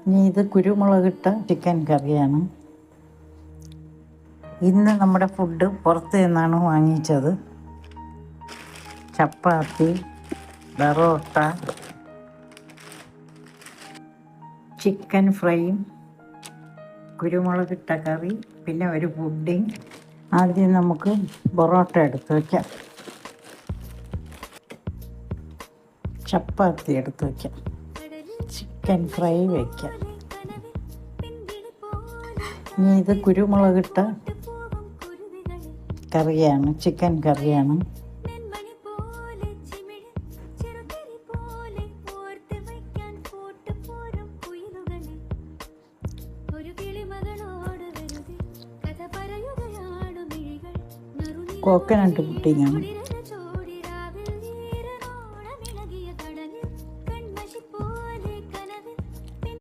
ഇനി ഇത് കുരുമുളകിട്ട ചിക്കൻ കറിയാണ്. ഇന്ന് നമ്മുടെ ഫുഡ് പുറത്ത് നിന്നാണ് വാങ്ങിച്ചത്. ചപ്പാത്തി, പൊറോട്ട, ചിക്കൻ ഫ്രൈയും കുരുമുളകിട്ട കറി, പിന്നെ ഒരു പുഡിങ്. ആദ്യം നമുക്ക് പൊറോട്ട എടുത്ത് വയ്ക്കാം, ചപ്പാത്തി എടുത്ത് വയ്ക്കാം, ചിക്കൻ ഫ്രൈ വയ്ക്കാം. ഇനി ഇത് കുരുമുളകിട്ട കറിയാണ്, ചിക്കൻ കറിയാണ്. കോക്കനട്ട് പുഡിങ്ങാണ്.